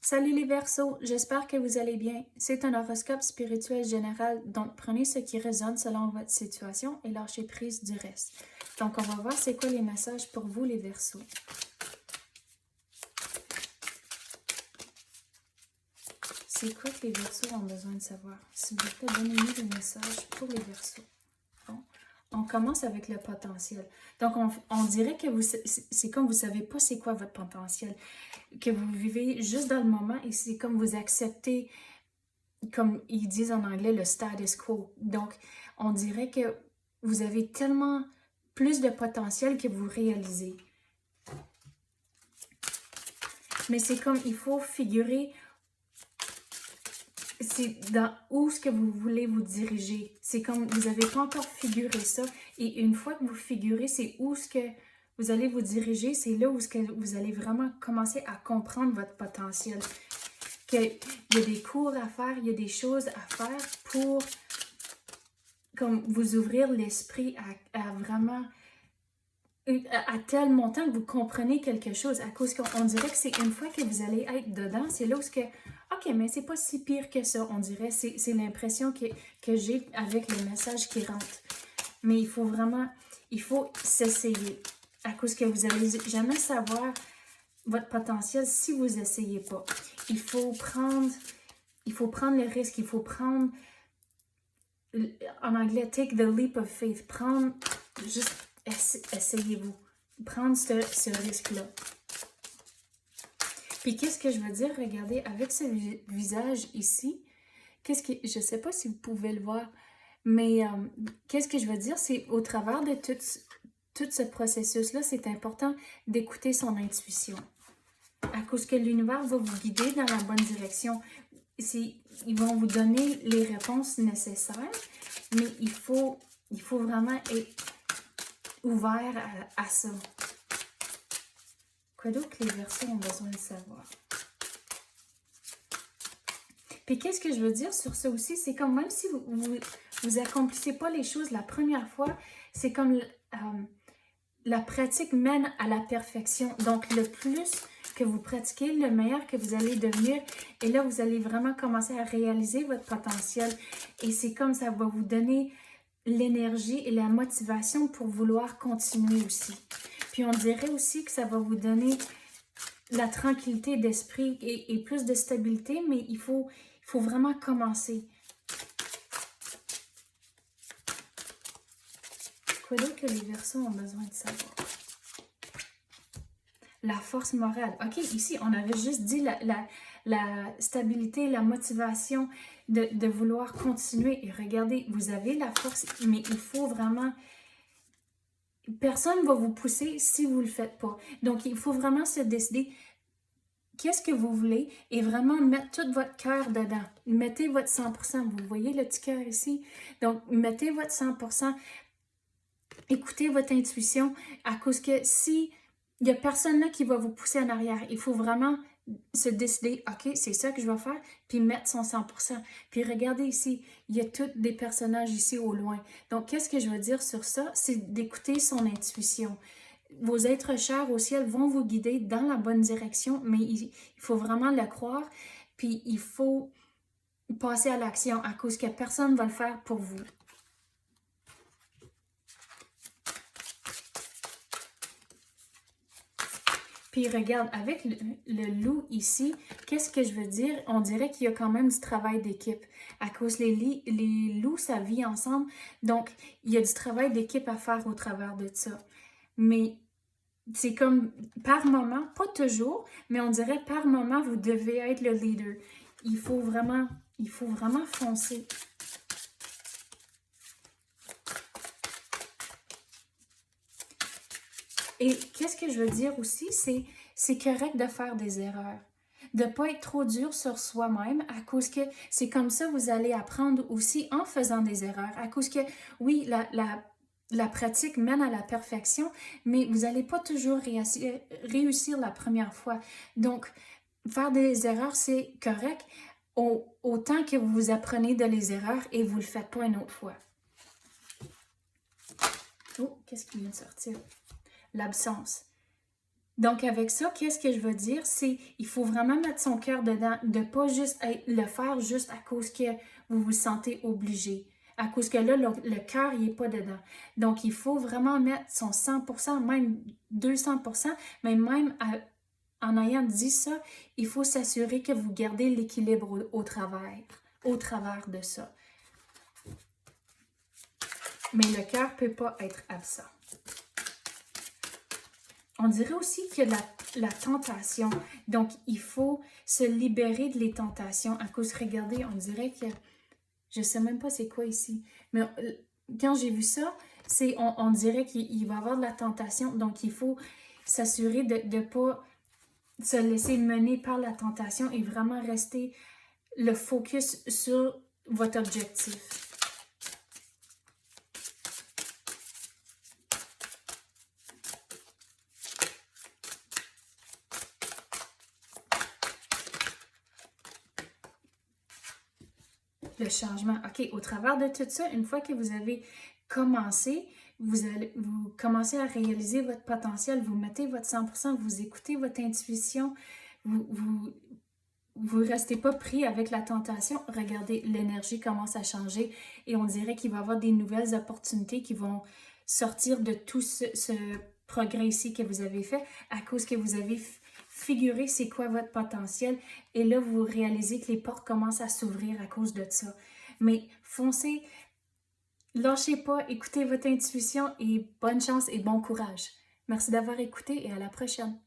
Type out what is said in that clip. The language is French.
Salut les Verseaux, j'espère que vous allez bien. C'est un horoscope spirituel général, donc prenez ce qui résonne selon votre situation et lâchez prise du reste. Donc on va voir c'est quoi les messages pour vous les Verseaux. C'est quoi que les Verseaux ont besoin de savoir? S'il vous plaît, donnez-nous des messages pour les Verseaux. Bon. On commence avec le potentiel. Donc, on dirait que c'est comme vous ne savez pas c'est quoi votre potentiel. Que vous vivez juste dans le moment et c'est comme vous acceptez, comme ils disent en anglais, le status quo. Donc, on dirait que vous avez tellement plus de potentiel que vous réalisez. Mais c'est comme, il faut figurer, c'est dans où est-ce que vous voulez vous diriger. C'est comme, vous n'avez pas encore figuré ça. Et une fois que vous figurez, c'est où est-ce que vous allez vous diriger, c'est là où est-ce que vous allez vraiment commencer à comprendre votre potentiel. Qu'il y a des cours à faire, il y a des choses à faire pour comme vous ouvrir l'esprit à vraiment à tel montant que vous comprenez quelque chose, à cause qu'on dirait que c'est une fois que vous allez être dedans, c'est là où que ok, mais c'est pas si pire que ça, on dirait, c'est l'impression que j'ai avec les messages qui rentrent. Mais il faut vraiment, il faut s'essayer, à cause que vous n'allez jamais savoir votre potentiel si vous essayez pas. Il faut prendre le risque, il faut prendre, en anglais, take the leap of faith, prendre, juste essayez-vous, prendre ce risque-là. Puis qu'est-ce que je veux dire, regardez, avec ce visage ici, je sais pas si vous pouvez le voir, mais qu'est-ce que je veux dire, c'est au travers de tout ce processus-là, c'est important d'écouter son intuition. À cause que l'univers va vous guider dans la bonne direction. Ils vont vous donner les réponses nécessaires, mais il faut vraiment être ouvert à ça. Quoi d'autre que les Verseaux ont besoin de savoir? Puis qu'est-ce que je veux dire sur ça aussi? C'est comme même si vous accomplissez pas les choses la première fois, c'est comme la pratique mène à la perfection. Donc le plus que vous pratiquez, le meilleur que vous allez devenir. Et là, vous allez vraiment commencer à réaliser votre potentiel. Et c'est comme ça va vous donner l'énergie et la motivation pour vouloir continuer aussi. Puis on dirait aussi que ça va vous donner la tranquillité d'esprit et plus de stabilité, mais il faut vraiment commencer. Quoi d'autre que les Verseaux ont besoin de savoir? La force morale. OK, ici, on avait juste dit la stabilité, la motivation de vouloir continuer. Et regardez, vous avez la force, mais il faut vraiment... Personne ne va vous pousser si vous ne le faites pas. Donc, il faut vraiment se décider qu'est-ce que vous voulez et vraiment mettre tout votre cœur dedans. Mettez votre 100%. Vous voyez le petit cœur ici? Donc, mettez votre 100%. Écoutez votre intuition à cause que si... Il n'y a personne là qui va vous pousser en arrière. Il faut vraiment se décider, OK, c'est ça que je vais faire, puis mettre son 100%. Puis regardez ici, il y a tous des personnages ici au loin. Donc, qu'est-ce que je veux dire sur ça? C'est d'écouter son intuition. Vos êtres chers au ciel vont vous guider dans la bonne direction, mais il faut vraiment le croire, puis il faut passer à l'action à cause que personne ne va le faire pour vous. Puis regarde, avec le loup ici, qu'est-ce que je veux dire? On dirait qu'il y a quand même du travail d'équipe. À cause les loups, ça vit ensemble. Donc, il y a du travail d'équipe à faire au travers de ça. Mais c'est comme par moment, pas toujours, mais on dirait par moment, vous devez être le leader. Il faut vraiment foncer. Et qu'est-ce que je veux dire aussi, c'est correct de faire des erreurs. De ne pas être trop dur sur soi-même à cause que c'est comme ça vous allez apprendre aussi en faisant des erreurs. À cause que, oui, la pratique mène à la perfection, mais vous n'allez pas toujours réussir la première fois. Donc, faire des erreurs, c'est correct autant que vous apprenez de les erreurs et vous ne le faites pas une autre fois. Oh, qu'est-ce qui vient de sortir? L'absence. Donc, avec ça, qu'est-ce que je veux dire? C'est il faut vraiment mettre son cœur dedans, de pas juste le faire juste à cause que vous vous sentez obligé. À cause que là, le cœur, il n'est pas dedans. Donc, il faut vraiment mettre son 100%, même 200%, mais même en ayant dit ça, il faut s'assurer que vous gardez l'équilibre au travers de ça. Mais le cœur ne peut pas être absent. On dirait aussi qu'il y a la tentation. Donc, il faut se libérer de les tentations. À cause, regardez, on dirait que... Je sais même pas c'est quoi ici. Mais quand j'ai vu ça, on dirait qu'il va y avoir de la tentation. Donc, il faut s'assurer de ne pas se laisser mener par la tentation et vraiment rester le focus sur votre objectif. Le changement. OK, au travers de tout ça, une fois que vous avez commencé, vous commencez à réaliser votre potentiel, vous mettez votre 100%, vous écoutez votre intuition, vous restez pas pris avec la tentation. Regardez, l'énergie commence à changer et on dirait qu'il va y avoir des nouvelles opportunités qui vont sortir de tout ce progrès ici que vous avez fait à cause que vous avez figuré c'est quoi votre potentiel et là vous réalisez que les portes commencent à s'ouvrir à cause de ça. Mais foncez, lâchez pas, écoutez votre intuition et bonne chance et bon courage. Merci d'avoir écouté et à la prochaine.